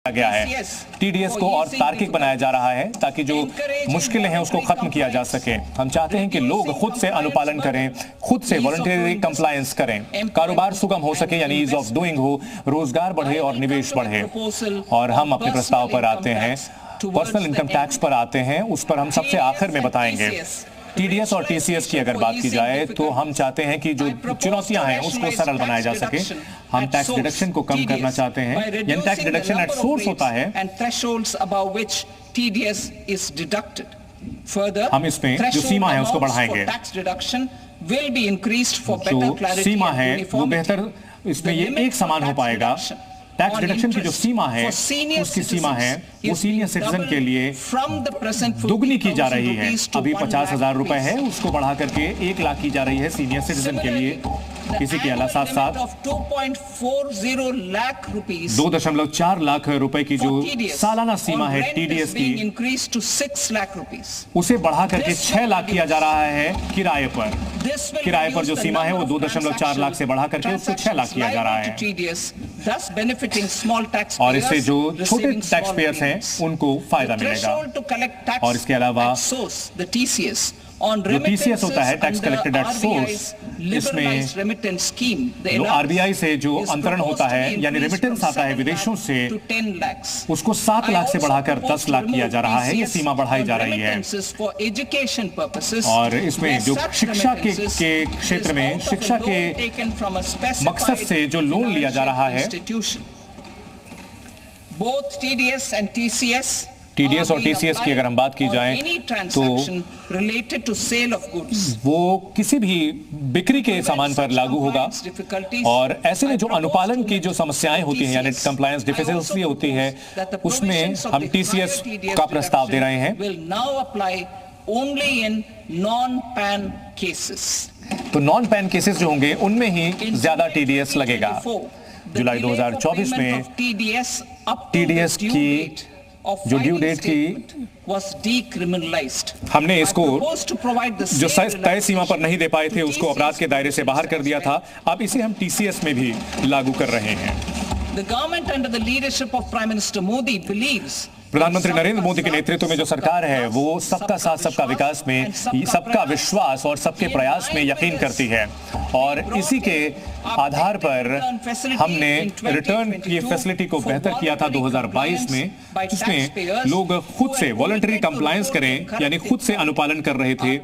गया है। टीडीएस को और तार्किक बनाया जा रहा है ताकि जो मुश्किलें हैं उसको खत्म किया जा सके। हम चाहते हैं कि लोग खुद से अनुपालन करें, खुद से वॉलंटरी कंप्लायंस करें, कारोबार सुगम हो सके यानी ईज ऑफ डूइंग हो, रोजगार बढ़े और निवेश बढ़े। और हम अपने प्रस्ताव पर आते हैं, पर्सनल इनकम टैक्स पर आते हैं, उस पर हम सबसे आखिर में बताएंगे। टीडीएस और टीसीएस की अगर बात की जाए तो हम चाहते हैं कि जो चुनौतियां हैं उसको सरल बनाया जा सके। हम टैक्स डिडक्शन को कम करना चाहते हैं, यानी टैक्स डिडक्शन एट सोर्स होता है। हम इसमें जो सीमा है उसको बढ़ाएंगे। जो सीमा है वो बेहतर, इसमें ये एक समान हो पाएगा। टैक्स डिडक्शन की जो सीमा है उसकी सीमा है वो सीनियर सिटीजन के लिए दुगनी की जा रही है। अभी 50,000 रुपए है, उसको बढ़ा करके 1 लाख की जा रही है सीनियर सिटीजन के लिए। इसी के अलावा साथ साथ 2.4 लाख रुपए की जो सालाना सीमा है टीडीएस की, उसे बढ़ा करके 6 लाख किया जा रहा है किराए पर। किराए पर जो सीमा है वो 2.4 लाख से बढ़ा करके उसको 6 लाख किया जा रहा है। और इससे जो छोटे टैक्स पेयर्स हैं उनको फायदा मिलेगा। और इसके अलावा जो टीसीएस होता है, टैक्स कलेक्टेड एट सोर्स, इसमें जो आरबीआई से जो अंतरण होता है यानी रेमिटेंस आता है विदेशों से, उसको 7 लाख से बढ़ाकर 10 लाख किया जा रहा है। ये सीमा बढ़ाई जा रही है। और इसमें जो शिक्षा के क्षेत्र में, शिक्षा के मकसद से जो लोन लिया जा रहा है, टीडीएस और टीसीएस की अगर हम बात की जाए तो वो किसी भी बिक्री के सामान पर लागू होगा। और ऐसे में जो अनुपालन की जो समस्याएं होती हैं यानी कंप्लायंस डिफिकल्टी होती है, उसमें हम टीसीएस का प्रस्ताव दे रहे हैं। तो नॉन पैन केसेस जो होंगे उनमें ही ज्यादा टीडीएस लगेगा। जुलाई 2024 में टीडीएस की जो ड्यू डेट की हमने इसको जो तय सीमा पर नहीं दे पाए थे उसको अपराध के दायरे से बाहर कर दिया था। अब इसे हम टीसीएस में भी लागू कर रहे हैं। प्रधानमंत्री नरेंद्र मोदी के नेतृत्व में जो सरकार है वो सबका साथ सबका विकास में, सबका विश्वास और सबके प्रयास में यकीन करती है। और इसी के आधार पर हमने रिटर्न की फैसिलिटी को बेहतर किया था 2022 में, जिसमें लोग खुद से वॉलंटरी कंप्लायंस करें यानी खुद से अनुपालन कर रहे थे।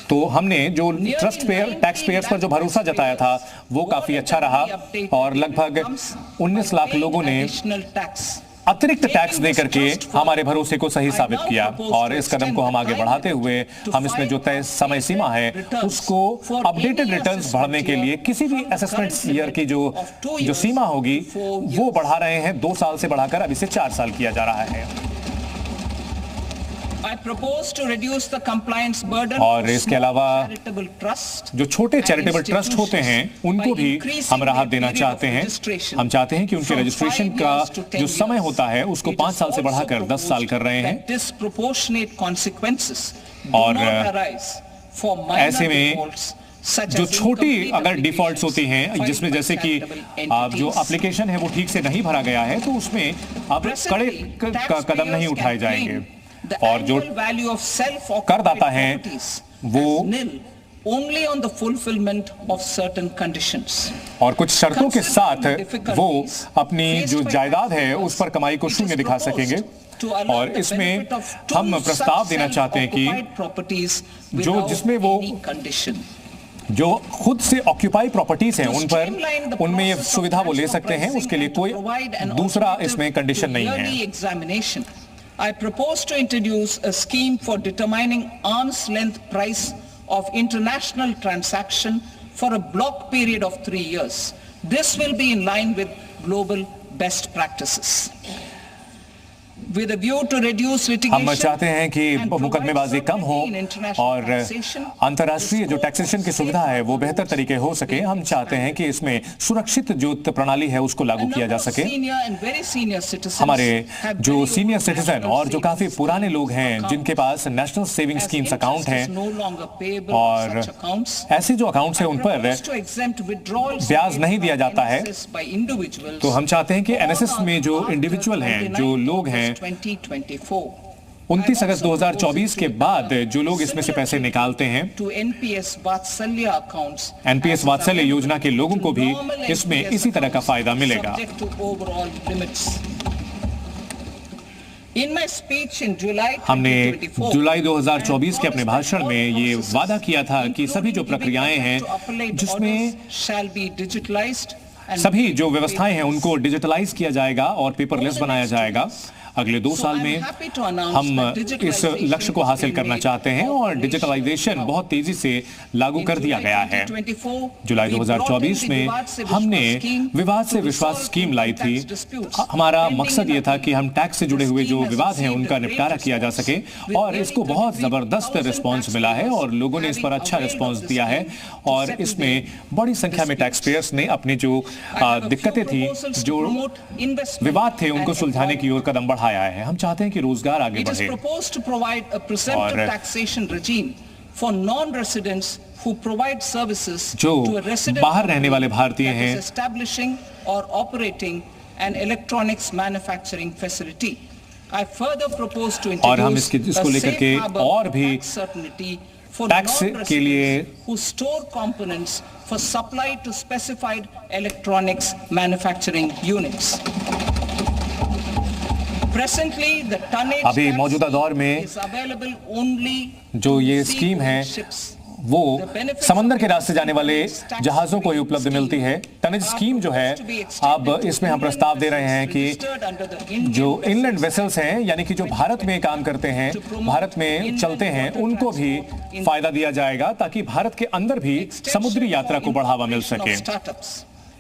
तो हमने जो टैक्स पेयर्स पर जो भरोसा जताया था वो काफी अच्छा रहा। और लगभग 19 लाख लोगों ने अतिरिक्त टैक्स देकर के हमारे भरोसे को सही साबित किया। और इस कदम को हम आगे बढ़ाते हुए हम इसमें जो तय समय सीमा है उसको अपडेटेड रिटर्न्स भरने के लिए किसी भी असेसमेंट ईयर की जो सीमा होगी वो बढ़ा रहे हैं। 2 साल से बढ़ाकर अब इसे 4 साल किया जा रहा है। और इसके अलावा जो छोटे चैरिटेबल ट्रस्ट होते हैं उनको भी हम राहत देना चाहते हैं। हम चाहते हैं कि उनके रजिस्ट्रेशन का जो समय होता है उसको 5 साल से बढ़ाकर 10 साल कर रहे हैं। और ऐसे में जो छोटी अगर डिफॉल्ट्स होती हैं, जिसमें जैसे कि जो एप्लीकेशन है वो ठीक से नहीं भरा गया है, तो उसमें अब कड़े कदम नहीं उठाए जाएंगे। और जो करदाता हैं वो only on the fulfillment of certain conditions, और कुछ शर्तों के साथ वो अपनी जो जायदाद है उस पर कमाई को शून्य दिखा सकेंगे। और इसमें हम प्रस्ताव देना चाहते हैं कि जो जिसमें वो जो खुद से ऑक्यूपाई प्रॉपर्टीज हैं उनमें ये सुविधा वो ले सकते हैं, उसके लिए कोई दूसरा इसमें कंडीशन नहीं है। I propose to introduce a scheme for determining arm's length price of international transaction for a block period of 3 years. This will be in line with global best practices. With a view to reduce litigation, हम चाहते हैं कि मुकदमेबाजी कम हो और अंतर्राष्ट्रीय जो taxation की सुविधा है वो बेहतर तरीके हो सके। हम चाहते हैं कि इसमें सुरक्षित जो प्रणाली है उसको लागू किया जा सके। हमारे जो सीनियर सिटीजन और जो काफी पुराने लोग हैं जिनके पास नेशनल सेविंग स्कीम्स अकाउंट हैं और ऐसे जो अकाउंट्स हैं उन पर ब्याज नहीं दिया जाता है, तो हम चाहते हैं कि एनएसएस में जो इंडिविजुअल हैं, जो लोग हैं, 29 अगस्त 2024 के बाद जो लोग इसमें से पैसे निकालते हैं, एनपीएस वात्सल्य योजना के लोगों को भी इसमें इसी तरह का फायदा मिलेगा। हमने जुलाई 2024 के अपने भाषण में ये वादा किया था कि सभी जो प्रक्रियाएं हैं जिसमें सभी जो व्यवस्थाएं हैं उनको डिजिटलाइज किया जाएगा और पेपरलेस बनाया जाएगा। अगले 2 साल में हम इस लक्ष्य को हासिल करना चाहते हैं और डिजिटलाइजेशन बहुत तेजी से लागू कर दिया गया है। जुलाई 2024 में हमने विवाद से विश्वास स्कीम लाई थी। हमारा मकसद ये था कि हम टैक्स से जुड़े हुए जो विवाद हैं उनका निपटारा किया जा सके और इसको बहुत जबरदस्त रिस्पॉन्स मिला है और लोगों ने इस पर अच्छा रिस्पॉन्स दिया है और इसमें बड़ी संख्या में टैक्स पेयर्स ने अपनी जो दिक्कतें थी, जो विवाद थे, उनको सुलझाने की ओर कदम बढ़ाया है। हम चाहते हैं कि रोजगार आगे बढ़े और जो बाहर रहने वाले भारतीय हैं और हम इसको लेकर के और भी टैक्स के लिए for supply to specified electronics manufacturing units. Presently, the tonnage अभी मौजूदा दौर में is available only जो ये स्कीम है वो समंदर के रास्ते जाने वाले जहाजों को ही उपलब्ध मिलती है। टनेज स्कीम जो है, अब इसमें हम प्रस्ताव दे रहे हैं कि जो इनलैंड वेसल्स हैं, यानी कि जो भारत में काम करते हैं, भारत में चलते हैं, उनको भी फायदा दिया जाएगा ताकि भारत के अंदर भी समुद्री यात्रा को बढ़ावा मिल सके।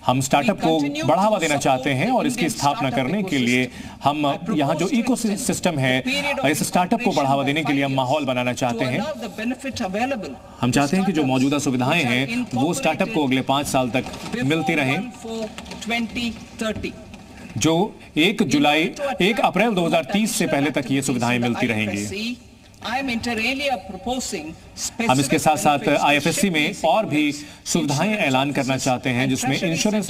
हम स्टार्टअप को बढ़ावा देना चाहते हैं और इसकी स्थापना करने के लिए हम यहाँ जो इकोसिस्टम है, इस स्टार्टअप को बढ़ावा देने के लिए हम माहौल बनाना चाहते हैं। हम चाहते हैं कि जो मौजूदा सुविधाएं हैं वो स्टार्टअप को अगले 5 साल तक मिलती रहें। जो 1 अप्रैल 2030 से पहले तक ये सुविधाएं मिलती रहेंगी। हम इसके साथ साथ आईएफएससी में और भी सुविधाएं ऐलान करना चाहते हैं जिसमें इंश्योरेंस